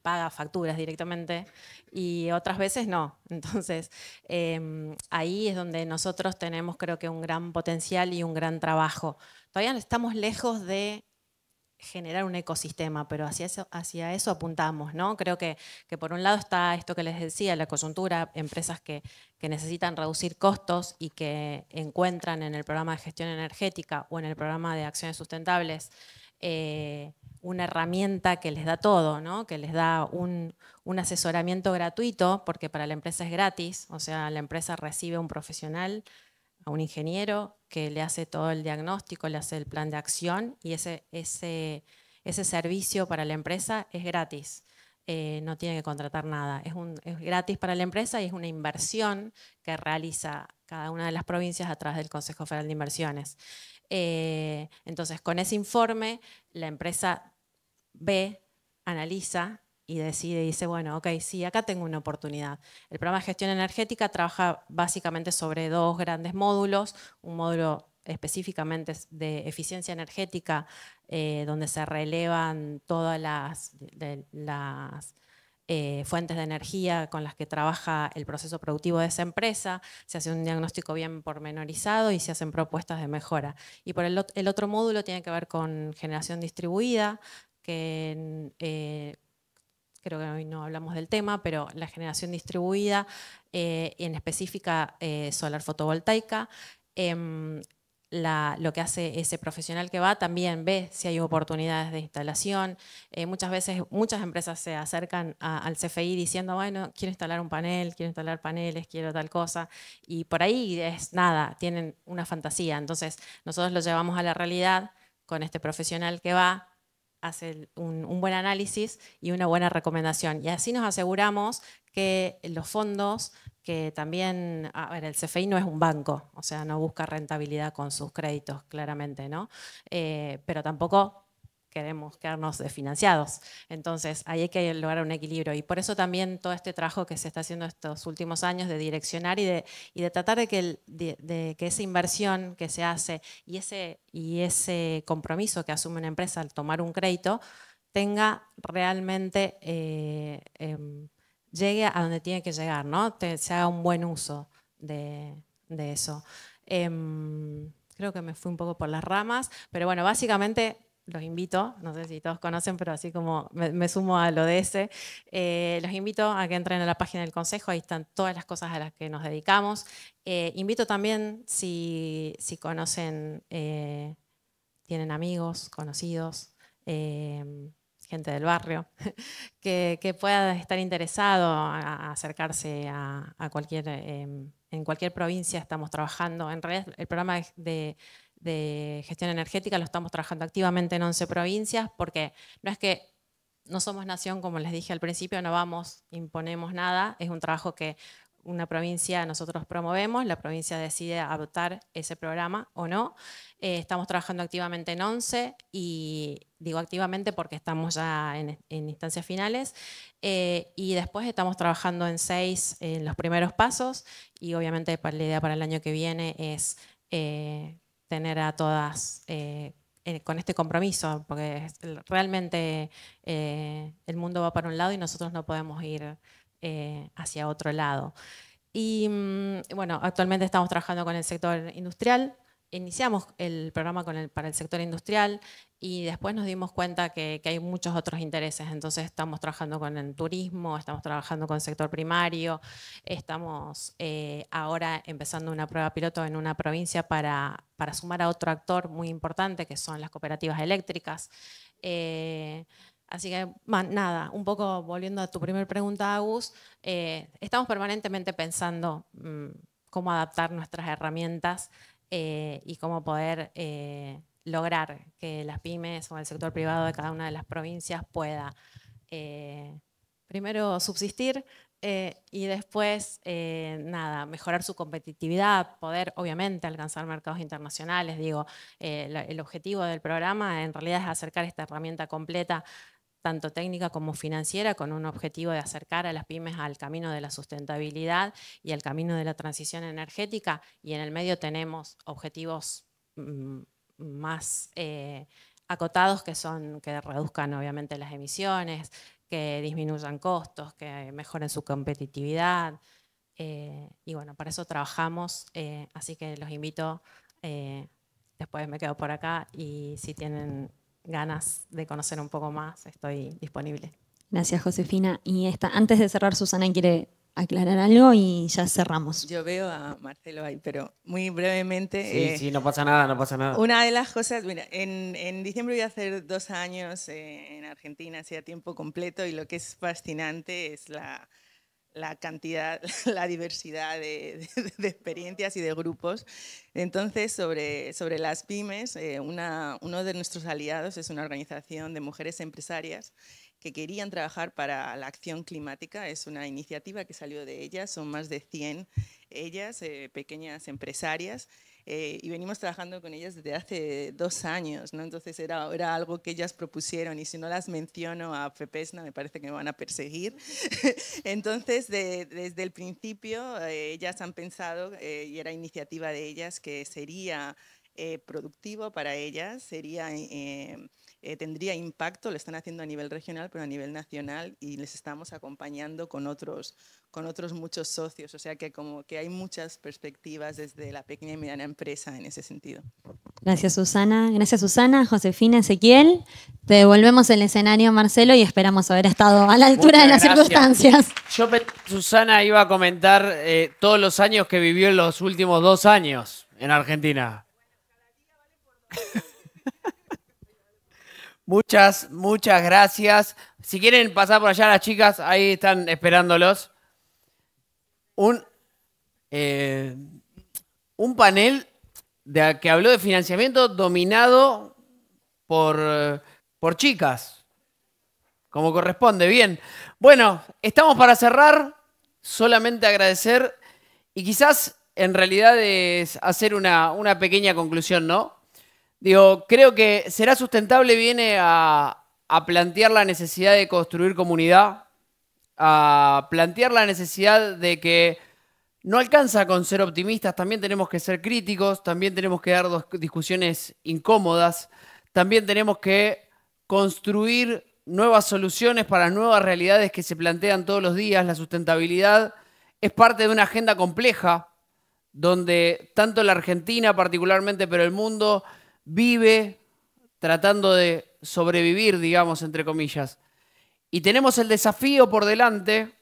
[SPEAKER 4] paga facturas directamente, y otras veces no. Entonces, ahí es donde nosotros tenemos, creo que, un gran potencial y un gran trabajo. Todavía estamos lejos de generar un ecosistema, pero hacia eso apuntamos, ¿no? Creo que por un lado está esto que les decía, la coyuntura, empresas que necesitan reducir costos y que encuentran en el programa de gestión energética o en el programa de acciones sustentables una herramienta que les da todo, ¿no? Que les da un asesoramiento gratuito, porque para la empresa es gratis, o sea, la empresa recibe un profesional, a un ingeniero que le hace todo el diagnóstico, le hace el plan de acción, y ese servicio para la empresa es gratis. No tiene que contratar nada. Es gratis para la empresa y es una inversión que realiza cada una de las provincias a través del Consejo Federal de Inversiones. Entonces, con ese informe, la empresa ve, analiza y decide, y dice, bueno, ok, sí, acá tengo una oportunidad. El programa de gestión energética trabaja básicamente sobre dos grandes módulos, un módulo específicamente de eficiencia energética, donde se relevan todas las fuentes de energía con las que trabaja el proceso productivo de esa empresa, se hace un diagnóstico bien pormenorizado y se hacen propuestas de mejora. Y por el otro módulo tiene que ver con generación distribuida, que creo que hoy no hablamos del tema, pero la generación distribuida, en específica solar fotovoltaica, lo que hace ese profesional que va también ve si hay oportunidades de instalación. Muchas veces muchas empresas se acercan al CFI diciendo, bueno, quiero instalar un panel, quiero instalar paneles, quiero tal cosa, y por ahí es nada, tienen una fantasía. Entonces nosotros lo llevamos a la realidad con este profesional que va, hace un buen análisis y una buena recomendación. Y así nos aseguramos que los fondos, que también, a ver, el CFI no es un banco, o sea, no busca rentabilidad con sus créditos, claramente, ¿no? Pero tampoco queremos quedarnos desfinanciados. Entonces, ahí hay que lograr un equilibrio. Y por eso también todo este trabajo que se está haciendo estos últimos años de direccionar y de tratar de que esa inversión que se hace y ese compromiso que asume una empresa al tomar un crédito tenga realmente, llegue a donde tiene que llegar, ¿no? Se haga un buen uso de eso. Creo que me fui un poco por las ramas, pero bueno, básicamente los invito, no sé si todos conocen, pero así como me sumo a lo de ese, los invito a que entren a la página del Consejo, ahí están todas las cosas a las que nos dedicamos. Invito también, si conocen, tienen amigos, conocidos, gente del barrio, que pueda estar interesado a acercarse a cualquier, en cualquier provincia estamos trabajando. En realidad el programa de gestión energética lo estamos trabajando activamente en 11 provincias, porque no es que no somos nación, como les dije al principio, no vamos, imponemos nada, es un trabajo que una provincia nosotros promovemos, la provincia decide adoptar ese programa o no. Estamos trabajando activamente en 11 y digo activamente porque estamos ya en instancias finales y después estamos trabajando en 6 en los primeros pasos y obviamente la idea para el año que viene es tener a todas con este compromiso, porque realmente el mundo va para un lado y nosotros no podemos ir hacia otro lado. Y bueno, actualmente estamos trabajando con el sector industrial. Iniciamos el programa para el sector industrial y después nos dimos cuenta que hay muchos otros intereses. Entonces estamos trabajando con el turismo, estamos trabajando con el sector primario, estamos ahora empezando una prueba piloto en una provincia para sumar a otro actor muy importante, que son las cooperativas eléctricas. Así que, nada, un poco volviendo a tu primera pregunta, Agus, estamos permanentemente pensando cómo adaptar nuestras herramientas y cómo poder lograr que las pymes o el sector privado de cada una de las provincias pueda primero subsistir y después, nada, mejorar su competitividad, poder obviamente alcanzar mercados internacionales. Digo, el objetivo del programa en realidad es acercar esta herramienta completa tanto técnica como financiera, con un objetivo de acercar a las pymes al camino de la sustentabilidad y al camino de la transición energética, y en el medio tenemos objetivos más acotados que reduzcan obviamente las emisiones, que disminuyan costos, que mejoren su competitividad, y bueno, para eso trabajamos, así que los invito, después me quedo por acá y si tienen ganas de conocer un poco más, estoy disponible.
[SPEAKER 1] Gracias, Josefina. Y antes de cerrar, Susana quiere aclarar algo y ya cerramos.
[SPEAKER 2] Yo veo a Marcelo ahí, pero muy brevemente.
[SPEAKER 5] Sí, no pasa nada, no pasa nada.
[SPEAKER 2] Una de las cosas, mira, en diciembre voy a hacer 2 años en Argentina, así a tiempo completo, y lo que es fascinante es la cantidad, la diversidad de experiencias y de grupos. Entonces, sobre las pymes, uno de nuestros aliados es una organización de mujeres empresarias que querían trabajar para la acción climática. Es una iniciativa que salió de ellas, son más de 100 ellas, pequeñas empresarias, y venimos trabajando con ellas desde hace 2 años, ¿no? Entonces era algo que ellas propusieron, y si no las menciono a FEPESNA me parece que me van a perseguir. Entonces, desde el principio, ellas han pensado, y era iniciativa de ellas, que sería productivo para ellas, tendría impacto, lo están haciendo a nivel regional, pero a nivel nacional, y les estamos acompañando con otros muchos socios, o sea que como que hay muchas perspectivas desde la pequeña y mediana empresa en ese sentido.
[SPEAKER 1] Gracias, Susana. Gracias, Susana, Josefina, Ezequiel. Te devolvemos el escenario, Marcelo, y esperamos haber estado a la altura de las circunstancias.
[SPEAKER 5] Susana iba a comentar todos los años que vivió en los últimos 2 años en Argentina. Muchas gracias. Si quieren pasar por allá las chicas, ahí están esperándolos. Un panel que habló de financiamiento dominado por chicas, como corresponde. Bien. Bueno, estamos para cerrar. Solamente agradecer y quizás en realidad es hacer una pequeña conclusión, ¿no? Digo, creo que Será Sustentable viene a plantear la necesidad de construir comunidad, a plantear la necesidad de que no alcanza con ser optimistas, también tenemos que ser críticos, también tenemos que dar discusiones incómodas, también tenemos que construir nuevas soluciones para nuevas realidades que se plantean todos los días. La sustentabilidad es parte de una agenda compleja, donde tanto la Argentina particularmente, pero el mundo vive tratando de sobrevivir, digamos, entre comillas. Y tenemos el desafío por delante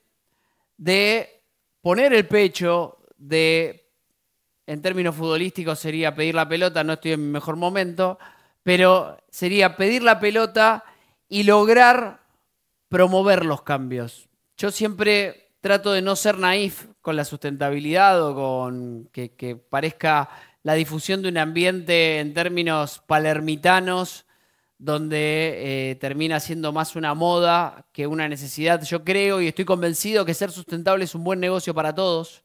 [SPEAKER 5] de poner el pecho, en términos futbolísticos sería pedir la pelota, no estoy en mi mejor momento, pero sería pedir la pelota y lograr promover los cambios. Yo siempre trato de no ser naif con la sustentabilidad o con que parezca la difusión de un ambiente en términos palermitanos donde termina siendo más una moda que una necesidad. Yo creo y estoy convencido que ser sustentable es un buen negocio para todos.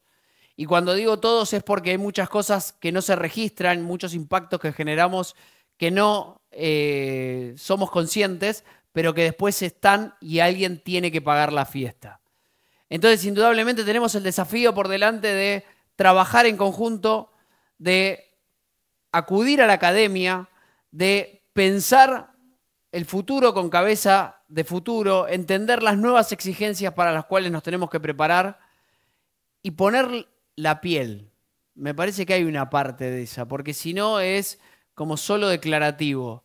[SPEAKER 5] Y cuando digo todos es porque hay muchas cosas que no se registran, muchos impactos que generamos que no somos conscientes, pero que después están y alguien tiene que pagar la fiesta. Entonces, indudablemente tenemos el desafío por delante de trabajar en conjunto, de acudir a la academia, de pensar el futuro con cabeza de futuro, entender las nuevas exigencias para las cuales nos tenemos que preparar y poner la piel. Me parece que hay una parte de esa, porque si no es como solo declarativo.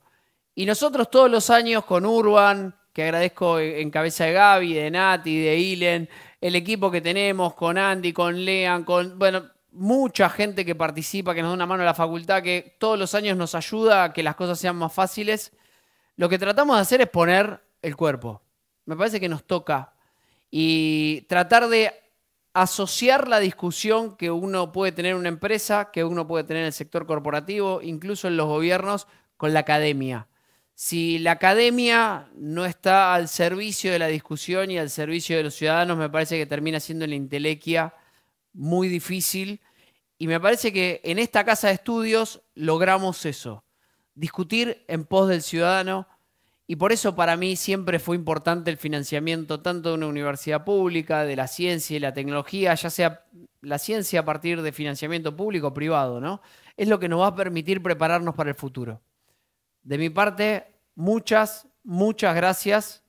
[SPEAKER 5] Y nosotros todos los años con Urban, que agradezco en cabeza de Gaby, de Nati, de Ilen, el equipo que tenemos con Andy, con Lean, con, bueno, mucha gente que participa, que nos da una mano a la facultad, que todos los años nos ayuda a que las cosas sean más fáciles. Lo que tratamos de hacer es poner el cuerpo. Me parece que nos toca. Y tratar de asociar la discusión que uno puede tener en una empresa, que uno puede tener en el sector corporativo, incluso en los gobiernos, con la academia. Si la academia no está al servicio de la discusión y al servicio de los ciudadanos, me parece que termina siendo la entelequia muy difícil. Y me parece que en esta casa de estudios logramos eso, discutir en pos del ciudadano. Y por eso para mí siempre fue importante el financiamiento tanto de una universidad pública, de la ciencia y la tecnología, ya sea la ciencia a partir de financiamiento público o privado, ¿no? Es lo que nos va a permitir prepararnos para el futuro. De mi parte, muchas gracias.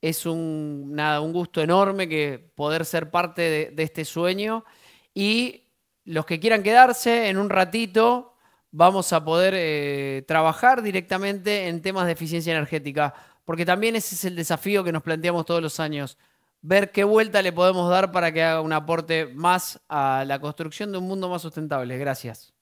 [SPEAKER 5] Es un gusto enorme que poder ser parte de este sueño. Y los que quieran quedarse en un ratito, vamos a poder trabajar directamente en temas de eficiencia energética, porque también ese es el desafío que nos planteamos todos los años, ver qué vuelta le podemos dar para que haga un aporte más a la construcción de un mundo más sustentable. Gracias.